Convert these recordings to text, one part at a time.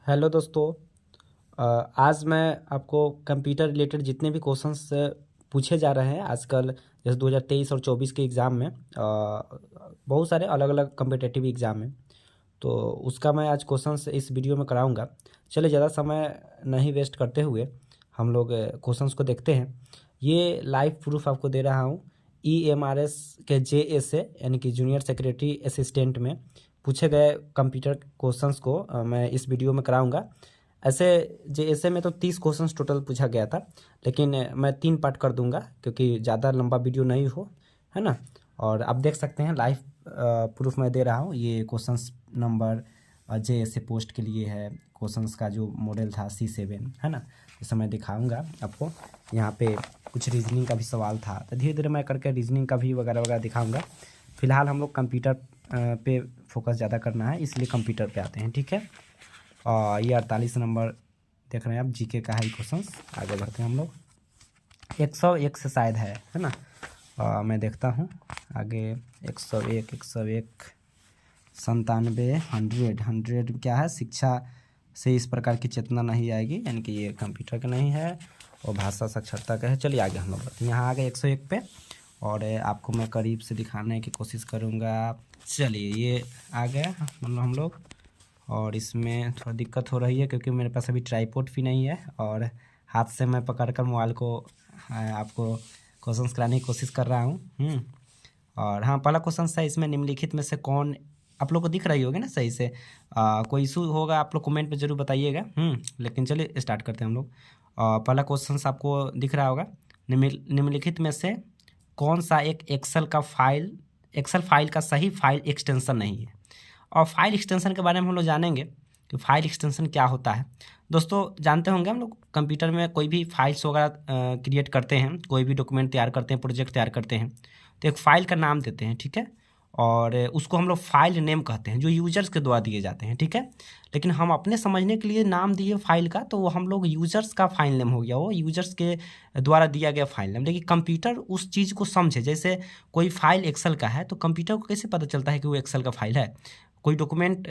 Hello दोस्तों। आज मैं आपको कंप्यूटर रिलेटेड जितने भी क्वेश्चंस पूछे जा रहे हैं आजकल, जैसे 2023 और 24 के एग्ज़ाम में बहुत सारे अलग अलग कम्पिटेटिव एग्ज़ाम हैं, तो उसका मैं आज क्वेश्चंस इस वीडियो में कराऊंगा। चलिए ज़्यादा समय नहीं वेस्ट करते हुए हम लोग क्वेश्चंस को देखते हैं। ये लाइव प्रूफ आपको दे रहा हूँ EMRS के JA से, यानी कि जूनियर सेक्रेटरी असिस्टेंट में पूछे गए कंप्यूटर क्वेश्चंस को मैं इस वीडियो में कराऊंगा। ऐसे JSA में तो 30 क्वेश्चंस टोटल पूछा गया था, लेकिन मैं 3 पार्ट कर दूंगा क्योंकि ज़्यादा लंबा वीडियो नहीं हो, है ना। और आप देख सकते हैं लाइव प्रूफ मैं दे रहा हूँ। ये क्वेश्चंस नंबर JSA पोस्ट के लिए है। क्वेश्चंस का जो मॉडल था C7, है ना। जैसे मैं दिखाऊंगा आपको, यहाँ पे कुछ रीजनिंग का भी सवाल था, तो धीरे धीरे मैं करके रीजनिंग का भी वगैरह वगैरह दिखाऊंगा। फिलहाल हम लोग कंप्यूटर पे फोकस ज़्यादा करना है, इसलिए कंप्यूटर पे आते हैं, ठीक है। ये 48 नंबर देख रहे हैं आप, GK का है क्वेश्चन। आगे बढ़ते हैं हम लोग। 101 से शायद है ना। मैं देखता हूँ आगे। 101, 101, 97, 100 क्या है, शिक्षा से इस प्रकार की चेतना नहीं आएगी, यानी कि ये कंप्यूटर का नहीं है और भाषा साक्षरता का है। चलिए आगे हम लोग बढ़ते हैं। यहाँ आ गए 101 पे, और आपको मैं करीब से दिखाने की कोशिश करूँगा। चलिए ये आ गया मतलब हम लोग, और इसमें थोड़ा दिक्कत हो रही है क्योंकि मेरे पास अभी ट्राइपॉड भी नहीं है और हाथ से मैं पकड़कर मोबाइल को आपको क्वेश्चंस कराने की कोशिश कर रहा हूँ। और हाँ, पहला क्वेश्चन है इसमें, निम्नलिखित में से कौन, आप लोग को दिख रही होगी ना सही से। कोई इशू होगा आप लोग कमेंट पे जरूर बताइएगा। लेकिन चलिए स्टार्ट करते हैं हम लोग। पहला क्वेश्चन आपको दिख रहा होगा, निम्नलिखित में से कौन सा एक एक्सेल फाइल का सही फाइल एक्सटेंशन नहीं है। और फाइल एक्सटेंशन के बारे में हम लोग जानेंगे कि फाइल एक्सटेंशन क्या होता है। दोस्तों जानते होंगे हम लोग कंप्यूटर में कोई भी फाइल्स वगैरह क्रिएट करते हैं, कोई भी डॉक्यूमेंट तैयार करते हैं, प्रोजेक्ट तैयार करते हैं, तो एक फ़ाइल का नाम देते हैं, ठीक है। और उसको हम लोग फाइल नेम कहते हैं, जो यूजर्स के द्वारा दिए जाते हैं, ठीक है। लेकिन हम अपने समझने के लिए नाम दिए फाइल का, तो वो हम लोग यूजर्स का फाइल नेम हो गया, वो यूजर्स के द्वारा दिया गया फाइल नेम। लेकिन कंप्यूटर उस चीज़ को समझे, जैसे कोई फाइल एक्सेल का है तो कंप्यूटर को कैसे पता चलता है कि वो एक्सेल का फाइल है। कोई डॉक्यूमेंट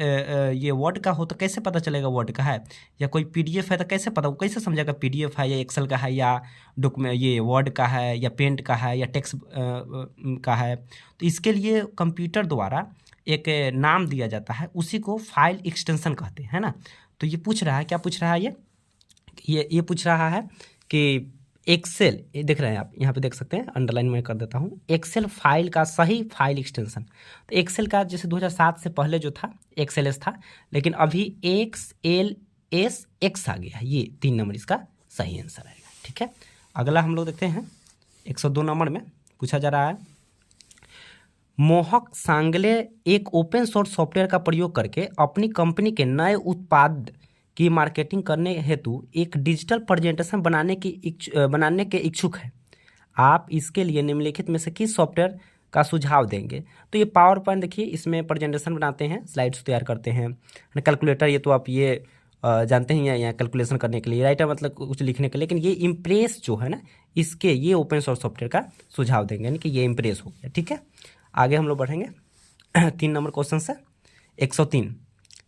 ये वर्ड का हो तो कैसे पता चलेगा वर्ड का है, या कोई PDF है तो कैसे पता, वो कैसे समझेगा PDF है या एक्सेल का है, या डॉक्यूमेंट ये वर्ड का है या पेंट का है या टेक्स्ट का है। तो इसके लिए कंप्यूटर द्वारा एक नाम दिया जाता है, उसी को फाइल एक्सटेंशन कहते हैं, है ना। तो ये पूछ रहा है, क्या पूछ रहा है, ये पूछ रहा है कि एक्सेल, ये देख रहे हैं आप, यहाँ पे देख सकते हैं, अंडरलाइन में कर देता हूँ, एक्सेल फाइल का सही फाइल एक्सटेंशन। तो एक्सेल का जैसे 2007 से पहले जो था XLS था, लेकिन अभी XLSX आ गया है। ये 3 नंबर इसका सही आंसर आएगा, ठीक है। अगला हम लोग देखते हैं 102 नंबर में पूछा जा रहा है, मोहक सांगले एक ओपन सोर्स सॉफ्टवेयर का प्रयोग करके अपनी कंपनी के नए उत्पाद की मार्केटिंग करने हेतु एक डिजिटल प्रेजेंटेशन बनाने के इच्छुक है। आप इसके लिए निम्नलिखित में से किस सॉफ्टवेयर का सुझाव देंगे। तो ये पावर पॉइंट देखिए, इसमें प्रेजेंटेशन बनाते हैं, स्लाइड्स तैयार करते हैं, कैलकुलेटर, ये तो आप ये जानते ही हैं, यहाँ कैलकुलेशन करने के लिए, राइटर मतलब कुछ लिखने के लिए। लेकिन ये इम्प्रेस जो है ना, इसके ये ओपन सोर्स सॉफ्टवेयर का सुझाव देंगे, यानी कि ये इम्प्रेस हो गया, ठीक है। आगे हम लोग बढ़ेंगे 3 नंबर क्वेश्चन से 103,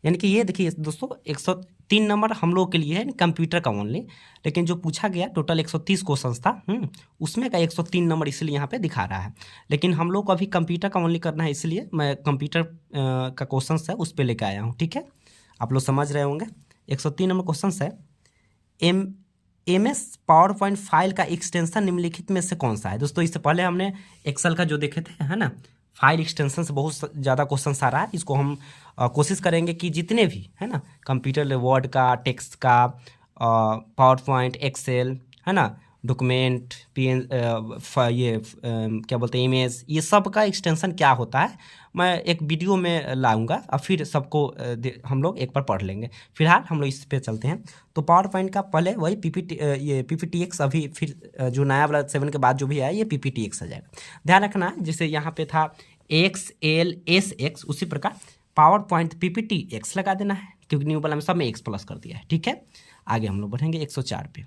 यानी कि ये देखिए दोस्तों 103 नंबर हम लोग के लिए है कंप्यूटर का ओनली, लेकिन जो पूछा गया टोटल 130 क्वेश्चन था, उसमें का 103 नंबर इसलिए यहाँ पे दिखा रहा है। लेकिन हम लोग को अभी कंप्यूटर का ओनली करना है, इसलिए मैं कंप्यूटर का क्वेश्चन है उस पर लेके आया हूँ, ठीक है। आप लोग समझ रहे होंगे। 103 नंबर क्वेश्चन है, MS पावर पॉइंट फाइल का एक्सटेंशन निम्नलिखित में से कौन सा है। दोस्तों इससे पहले हमने एक्सेल का जो देखे थे, है ना, फाइल एक्सटेंशन से बहुत ज़्यादा क्वेश्चन आ रहा है। इसको हम कोशिश करेंगे कि जितने भी है ना कंप्यूटर, वर्ड का, टेक्स्ट का, पावर पॉइंट, एक्सेल, है ना, डॉक्यूमेंट, PN, क्या बोलते हैं, इमेज, ये सब का एक्सटेंशन क्या होता है, मैं एक वीडियो में लाऊंगा और फिर सबको हम लोग एक बार पढ़ लेंगे। फिलहाल हम लोग इस पे चलते हैं। तो पावर पॉइंट का पहले वही ये PPTX, अभी फिर जो नया वाला 7 के बाद जो भी आया ये PPTX आ जाएगा। ध्यान रखना, जैसे यहाँ पे था XLSX, उसी प्रकार पावर पॉइंट PPTX लगा देना है, क्योंकि न्यू वाला में सब में X प्लस कर दिया है, ठीक है। आगे हम लोग बढ़ेंगे 104 पे।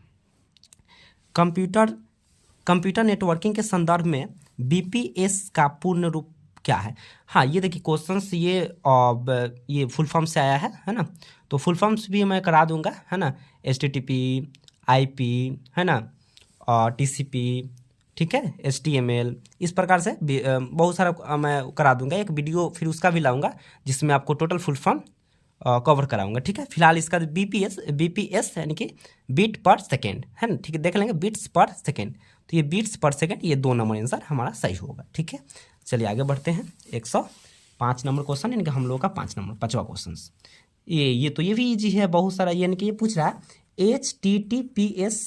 कंप्यूटर नेटवर्किंग के संदर्भ में BPS का पूर्ण रूप क्या है। ये देखिए क्वेश्चंस ये फुल फॉर्म से आया है ना। तो फुल फॉर्म्स भी मैं करा दूंगा, है ना। HTTP, IP, है ना, TCP, ठीक है, HTML, इस प्रकार से बहुत सारा मैं करा दूंगा। एक वीडियो फिर उसका भी लाऊंगा जिसमें आपको टोटल फुल फॉर्म कवर कराऊंगा, ठीक है। फिलहाल इसका BPS यानी कि बीट पर सेकेंड, है ना, ठीक है, देख लेंगे बिट्स पर सेकेंड। तो ये बिट्स पर सेकेंड, ये 2 नंबर आंसर हमारा सही होगा, ठीक है। चलिए आगे बढ़ते हैं। 105 नंबर क्वेश्चन, यानी कि हम लोग का 5वां क्वेश्चन। ये भी इजी है बहुत सारा, यानी कि ये पूछ रहा है HTTPS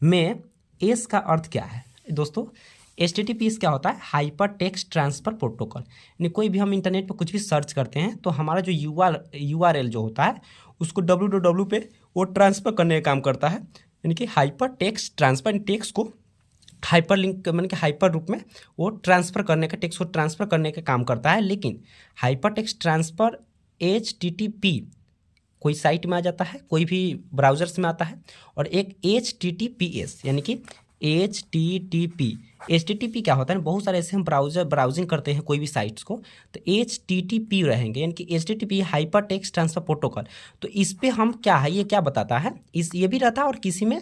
में एस का अर्थ क्या है दोस्तों। HTTPS क्या होता है, हाइपर टेक्स्ट ट्रांसफर प्रोटोकॉल। यानी कोई भी हम इंटरनेट पर कुछ भी सर्च करते हैं तो हमारा जो URL जो होता है उसको www पे वो ट्रांसफ़र करने का काम करता है। यानी कि हाइपर टेक्स्ट ट्रांसफर, टेक्स्ट को हाइपर लिंक यानी कि हाइपर रूप में वो ट्रांसफ़र करने का, टेक्स्ट को ट्रांसफ़र करने का काम करता है। लेकिन हाइपर टेक्स्ट ट्रांसफ़र HTTP कोई साइट में आ जाता है, कोई भी ब्राउज़र्स में आता है, और एक HTTPS यानी कि HTTP क्या होता है, बहुत सारे ऐसे हम ब्राउजिंग करते हैं कोई भी साइट्स को, तो HTTP रहेंगे, यानी कि HTTP hyper text transfer protocol. तो इस पे हम क्या है, ये क्या बताता है, इस ये भी रहता है और किसी में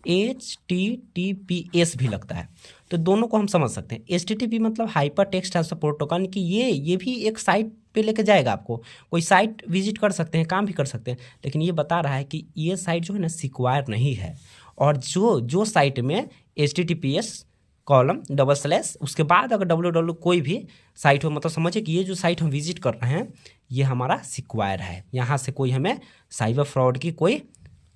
HTTPS भी लगता है। तो दोनों को हम समझ सकते हैं। HTTP मतलब हाइपर टेक्स्ट ट्रांसफर प्रोटोकॉल, कि ये भी एक साइट पे लेके जाएगा आपको, कोई साइट विजिट कर सकते हैं, काम भी कर सकते हैं, लेकिन ये बता रहा है कि ये साइट जो है ना सिक्योर नहीं है। और जो साइट में HTTPS :/ उसके बाद अगर www कोई भी साइट हो, मतलब समझिए कि ये जो साइट हम विजिट कर रहे हैं ये हमारा सिक्योर है, यहाँ से कोई हमें साइबर फ्रॉड की कोई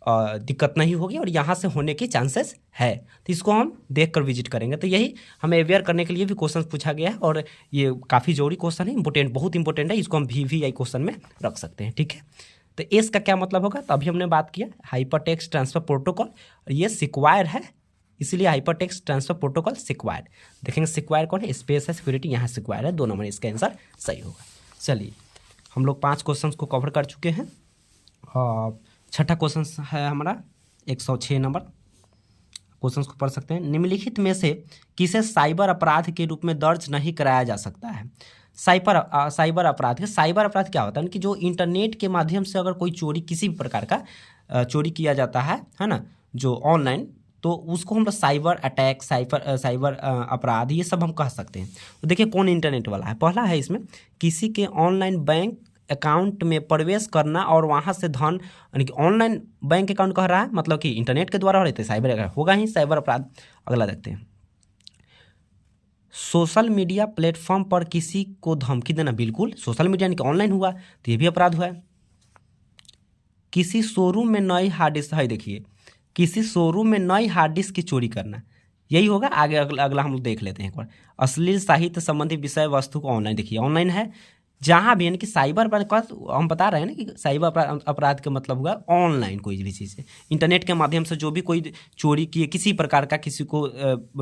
दिक्कत नहीं होगी और यहाँ से होने की चांसेस है। तो इसको हम देख कर विजिट करेंगे। तो यही हमें अवेयर करने के लिए भी क्वेश्चन पूछा गया है और ये काफ़ी जरूरी क्वेश्चन है, इंपॉर्टेंट, बहुत इंपॉर्टेंट है। इसको हम VVI क्वेश्चन में रख सकते हैं, ठीक है। तो एस का क्या मतलब होगा, तो अभी हमने बात किया हाइपर टेक्स्ट ट्रांसफर प्रोटोकॉल, ये सिक्योर है, इसलिए hyper text transfer protocol secure. देखेंगे सिक्योर कौन है, स्पेस है, सिक्योरिटी, यहाँ सिक्योर है, 2 नंबर इसका आंसर सही होगा। चलिए हम लोग 5 क्वेश्चन को कवर कर चुके हैं। 6ठा क्वेश्चन है हमारा 106 नंबर। क्वेश्चन को पढ़ सकते हैं। निम्नलिखित में से किसे साइबर अपराध के रूप में दर्ज नहीं कराया जा सकता है। साइबर अपराध क्या होता है कि जो इंटरनेट के माध्यम से अगर कोई चोरी, किसी भी प्रकार का चोरी किया जाता है ना, जो ऑनलाइन, तो उसको हम लोग साइबर अटैक, साइबर अपराध ये सब हम कह सकते हैं। तो देखिए कौन इंटरनेट वाला है। पहला है इसमें किसी के ऑनलाइन बैंक अकाउंट में प्रवेश करना और वहाँ से धन, यानी कि ऑनलाइन बैंक अकाउंट कह रहा है, मतलब कि इंटरनेट के द्वारा हो रहे थे, साइबर होगा ही साइबर अपराध। अगला देखते हैं, सोशल मीडिया प्लेटफॉर्म पर किसी को धमकी देना, बिल्कुल सोशल मीडिया यानी कि ऑनलाइन हुआ, तो ये भी अपराध हुआ है। किसी शोरूम में नई हार्ड डिस्क है, देखिए किसी शोरूम में नई हार्ड डिस्क की चोरी करना, यही होगा। आगे अगला हम लोग देख लेते हैं एक बार। अश्लील साहित्य संबंधी विषय वस्तु को ऑनलाइन, देखिए ऑनलाइन है जहाँ भी, यानी कि साइबर अपराध का हम बता रहे हैं ना कि साइबर अपराध का मतलब हुआ ऑनलाइन कोई भी चीज़ है, इंटरनेट के माध्यम से जो भी कोई चोरी किए, किसी प्रकार का किसी को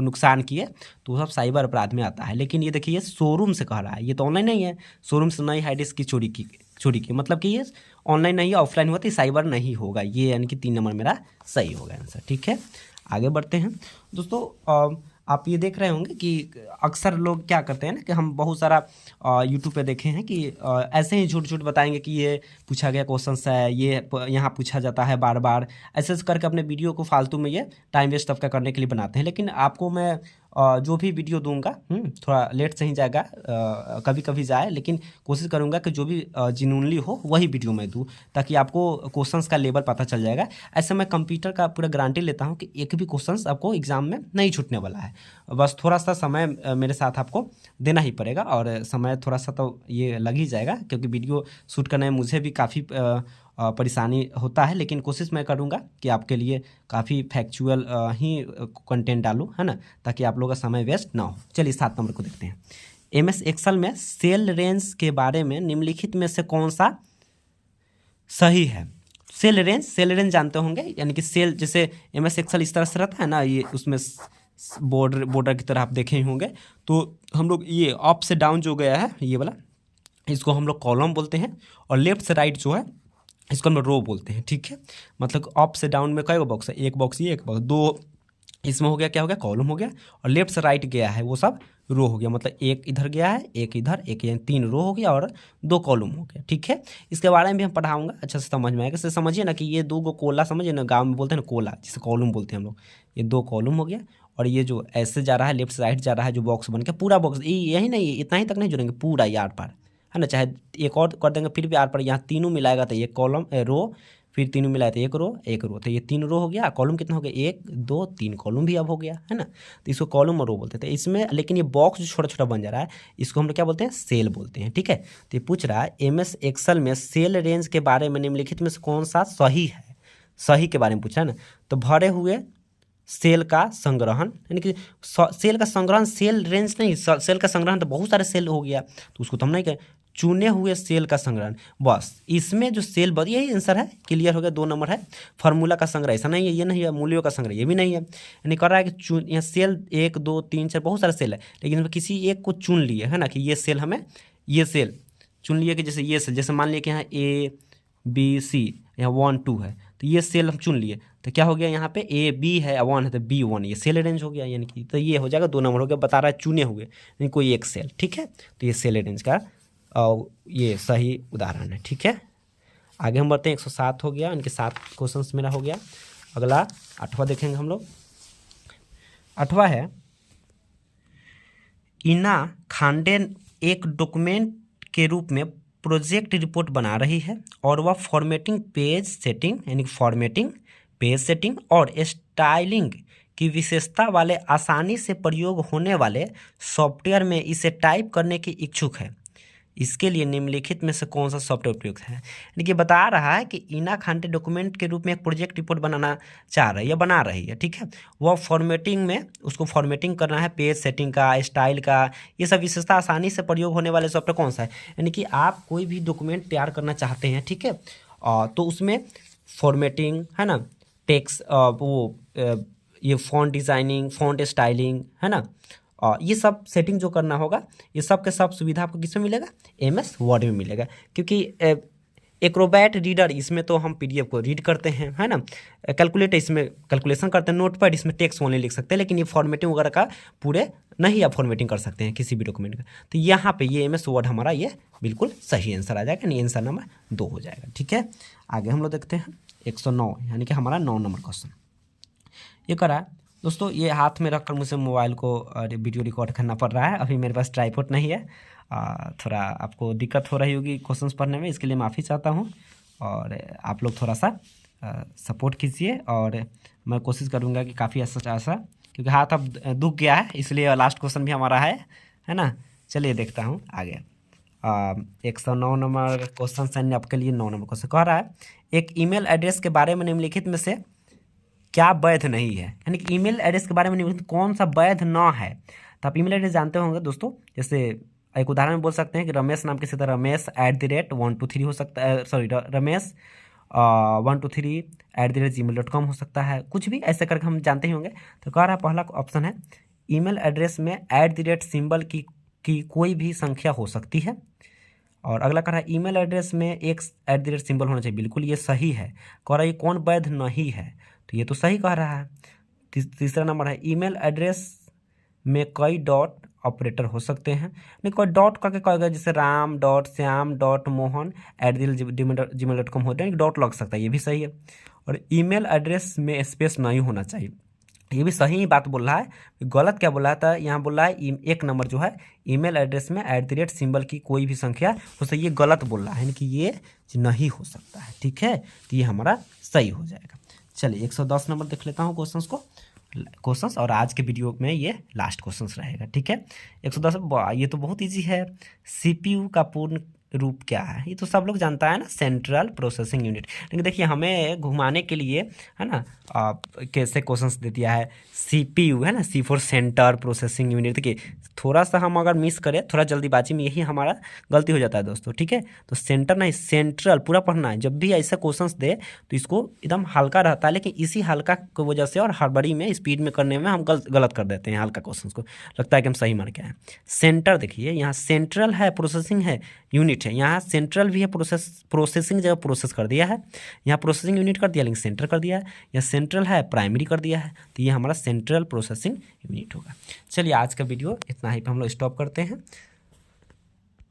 नुकसान किए, तो सब साइबर अपराध में आता है। लेकिन ये देखिए शोरूम से कह रहा है, ये तो ऑनलाइन नहीं है। शोरूम से नई हार्ड डिस्क की चोरी की मतलब कि ये ऑनलाइन नहीं है, ऑफलाइन हुआ तो साइबर नहीं होगा ये, यानी कि 3 नंबर मेरा सही होगा आंसर, ठीक है। आगे बढ़ते हैं दोस्तों। आप ये देख रहे होंगे कि अक्सर लोग क्या करते हैं ना कि हम बहुत सारा यूट्यूब पे देखे हैं कि ऐसे ही झूठ बताएंगे कि ये पूछा गया क्वेश्चन है, ये यहाँ पूछा जाता है बार बार, ऐसे करके अपने वीडियो को फालतू में ये टाइम वेस्ट सबका करने के लिए बनाते हैं। लेकिन आपको मैं जो भी वीडियो दूंगा थोड़ा लेट से ही जाएगा, कभी कभी जाए, लेकिन कोशिश करूंगा कि जो भी जेन्युइनली हो वही वीडियो मैं दूँ, ताकि आपको क्वेश्चंस का लेवल पता चल जाएगा। ऐसे मैं कंप्यूटर का पूरा गारंटी लेता हूं कि एक भी क्वेश्चंस आपको एग्जाम में नहीं छूटने वाला है। बस थोड़ा सा समय मेरे साथ आपको देना ही पड़ेगा, और समय थोड़ा सा तो ये लग ही जाएगा, क्योंकि वीडियो शूट करने में मुझे भी काफ़ी परेशानी होता है। लेकिन कोशिश मैं करूंगा कि आपके लिए काफ़ी फैक्चुअल ही कंटेंट डालूं, है ना, ताकि आप लोगों का समय वेस्ट ना हो। चलिए 7 नंबर को देखते हैं। MS एक्सेल में सेल रेंज के बारे में निम्नलिखित में से कौन सा सही है। सेल रेंज जानते होंगे, यानी कि सेल जैसे MS एक्सेल इस तरह से रहता है ना, ये उसमें बॉर्डर की तरह आप देखे ही होंगे। तो हम लोग ये अप से डाउन जो गया है ये वाला, इसको हम लोग कॉलम बोलते हैं, और लेफ्ट से राइट जो है इसको हम लोग रो बोलते हैं, ठीक है। मतलब अप से डाउन में कई बॉक्स है, एक बॉक्स ये, एक बॉक्स, 2 इसमें हो गया, क्या हो गया, कॉलम हो गया, और लेफ्ट से राइट गया है वो सब रो हो गया, मतलब एक इधर गया है, एक इधर, एक यानी 3 रो हो गया और 2 कॉलम हो गया। ठीक है, इसके बारे में भी हम पढ़ाऊंगा, अच्छा से समझ में आएगा। इससे समझिए ना कि ये 2 कोला, समझिए ना, गांव में बोलते हैं ना कोला, जिसे कॉलम बोलते हैं हम लोग। ये 2 कॉलम हो गया और ये जो ऐसे जा रहा है लेफ्ट साइड जा रहा है जो बॉक्स बन के, पूरा बॉक्स यही नहीं, इतना ही तक नहीं जुड़ेंगे, पूरा ये आर पार है ना, चाहे एक और कर देंगे फिर भी आर पार, यहाँ तीनों मिलाएगा तो ये कॉलम रो, फिर तीनों मिलाए तो एक रो, तो ये 3 रो हो गया। कॉलम कितना हो गया, 1 2 3 कॉलम भी अब हो गया है ना, तो इसको कॉलम और रो बोलते थे इसमें। लेकिन ये बॉक्स जो छोटा छोटा बन जा रहा है इसको हम लोग क्या बोलते हैं, सेल बोलते हैं। ठीक है, तो ये पूछ रहा है MS एक्सेल में सेल रेंज के बारे में निम्नलिखित में से कौन सा सही है, सही के बारे में पूछा है ना। तो भरे हुए सेल का संग्रहण, यानी कि सेल का संग्रहण, सेल रेंज नहीं, सेल का संग्रहण तो बहुत सारे सेल हो गया, तो उसको तो हम नहीं कहें। चुने हुए सेल का संग्रहण, बस इसमें जो सेल यही आंसर है, क्लियर हो गया। 2 नंबर है। फार्मूला का संग्रह, ऐसा नहीं है, ये नहीं है। मूल्यों का संग्रह, ये भी नहीं है। यानी कर रहा है कि यहाँ सेल 1 2 3 4 बहुत सारे सेल है, लेकिन इसमें किसी एक को चुन लिए है ना, कि ये सेल हमें, ये सेल चुन लिए कि जैसे ये सेल, जैसे मान लिया कि यहाँ ABC, यहाँ 1 2 है, तो ये सेल हम चुन लिए, तो क्या हो गया, यहाँ पे AB है, 1 है तो B1, ये सेल रेंज हो गया, यानी कि तो ये हो जाएगा 2 नंबर हो गया। बता रहा है चुने हुए, यानी कोई एक सेल। ठीक है, तो ये सेल रेंज का और ये सही उदाहरण है। ठीक है, आगे हम बढ़ते हैं। 107 हो गया, इनके 7 क्वेश्चंस मेरा हो गया। अगला 8वां देखेंगे हम लोग। 8वां है, ईना खांडे एक डॉक्यूमेंट के रूप में प्रोजेक्ट रिपोर्ट बना रही है और वह फॉर्मेटिंग, पेज सेटिंग यानी फॉर्मेटिंग, पेज सेटिंग और स्टाइलिंग की विशेषता वाले आसानी से प्रयोग होने वाले सॉफ्टवेयर में इसे टाइप करने की इच्छुक है। इसके लिए निम्नलिखित में से कौन सा सॉफ्टवेयर उपयुक्त है। यानी कि बता रहा है कि ईना खांडे डॉक्यूमेंट के रूप में एक प्रोजेक्ट रिपोर्ट बनाना चाह रही है या बना रही है। ठीक है, वह फॉर्मेटिंग में उसको फॉर्मेटिंग करना है, पेज सेटिंग का, स्टाइल का, ये सब विशेषता आसानी से प्रयोग होने वाले सॉफ्टवेयर कौन सा है। यानी कि आप कोई भी डॉक्यूमेंट तैयार करना चाहते हैं, ठीक है, तो उसमें फॉर्मेटिंग है ना, टेक्स्ट ये फॉन्ट डिज़ाइनिंग, फॉन्ट स्टाइलिंग है ना, ये सब सेटिंग जो करना होगा, ये सब के सब सुविधा आपको किस में मिलेगा, MS वर्ड में मिलेगा। क्योंकि एक्रोबैट रीडर, इसमें तो हम PDF को रीड करते हैं है ना, कैलकुलेटर इसमें कैलकुलेशन करते हैं, नोटपैड इसमें टेक्स्ट ओनली लिख सकते हैं, लेकिन ये फॉर्मेटिंग वगैरह का पूरे नहीं आप फॉर्मेटिंग कर सकते हैं किसी भी डॉक्यूमेंट का। तो यहाँ पे ये MS वर्ड हमारा ये बिल्कुल सही आंसर आ जाएगा, यानी आंसर नंबर 2 हो जाएगा। ठीक है, आगे हम लोग देखते हैं 109, यानी कि हमारा 9 नंबर क्वेश्चन ये करा। दोस्तों ये हाथ में रखकर मुझे मोबाइल को वीडियो रिकॉर्ड करना पड़ रहा है, अभी मेरे पास ट्राइपॉड नहीं है, थोड़ा आपको दिक्कत हो रही होगी क्वेश्चंस पढ़ने में, इसके लिए माफ़ी चाहता हूँ और आप लोग थोड़ा सा सपोर्ट कीजिए और मैं कोशिश करूँगा कि काफ़ी अच्छा, क्योंकि हाथ अब दुख गया है, इसलिए लास्ट क्वेश्चन भी हमारा है ना। चलिए देखता हूँ आगे। 109 नंबर क्वेश्चन सैन्य आपके लिए 9 नंबर क्वेश्चन कह रहा है, एक ईमेल एड्रेस के बारे में निम्नलिखित में से क्या वैध नहीं है। यानी कि ईमेल एड्रेस के बारे में निम्नलिखित कौन सा वैध ना है। तो आप ईमेल एड्रेस जानते होंगे दोस्तों, जैसे एक उदाहरण में बोल सकते हैं कि रमेश नाम के सीधा रमेश@123 हो सकता है, सॉरी रमेश 123@gmail.com हो सकता है, कुछ भी ऐसे करके हम जानते ही होंगे। तो कह रहा है पहला ऑप्शन है, ईमेल एड्रेस में @ की कोई भी संख्या हो सकती है। और अगला कह रहा है ईमेल एड्रेस में एक @ होना चाहिए, बिल्कुल ये सही है। कह रहा है ये कौन वैध नहीं है, तो ये तो सही कह रहा है। तीसरा नंबर है, ईमेल एड्रेस में कई डॉट ऑपरेटर हो सकते हैं, नहीं कोई डॉट करके कहेगा, जैसे ram.श्याम.मोहन@gmail.com होते हैं, डॉट लग सकता है, ये भी सही है। और ईमेल एड्रेस में स्पेस नहीं होना चाहिए, ये भी सही बात बोल रहा है। गलत क्या बोला था, यहाँ बोल रहा है 1 नंबर जो है, ईमेल एड्रेस में @ की कोई भी संख्या हो सकती है, ये गलत बोल रहा है, यानी कि ये नहीं हो सकता है। ठीक है, तो ये हमारा सही हो जाएगा। चलिए 110 नंबर देख लेता हूँ क्वेश्चंस और आज के वीडियो में ये लास्ट क्वेश्चंस रहेगा। ठीक है, 110 ये तो बहुत इजी है। CPU का पूर्ण रूप क्या है, ये तो सब लोग जानता है ना, सेंट्रल प्रोसेसिंग यूनिट। लेकिन देखिए हमें घुमाने के लिए है ना कैसे क्वेश्चंस दे दिया है, CPU है ना, C for centre processing unit. देखिए थोड़ा सा हम अगर मिस करें, थोड़ा जल्दीबाजी में, यही हमारा गलती हो जाता है दोस्तों। ठीक है, तो सेंटर नहीं सेंट्रल पूरा पढ़ना है। जब भी ऐसा क्वेश्चंस दे तो इसको एकदम हल्का रहता है, लेकिन इसी हल्का की वजह से और हड़बड़ी में स्पीड में करने में हम गलत कर देते हैं हल्का क्वेश्चन को, लगता है कि हम सही मार के आए। सेंटर देखिए यहाँ सेंट्रल है प्रोसेसिंग है यूनिट, यूनिट है, यहाँ सेंट्रल भी है, प्रोसेसिंग जगह प्रोसेस कर दिया है, यहाँ प्रोसेसिंग यूनिट कर दिया लेकिन सेंटर कर दिया है, यहाँ सेंट्रल है प्राइमरी कर दिया है, तो ये हमारा सेंट्रल प्रोसेसिंग यूनिट होगा। चलिए आज का वीडियो इतना ही पे हम लोग स्टॉप करते हैं।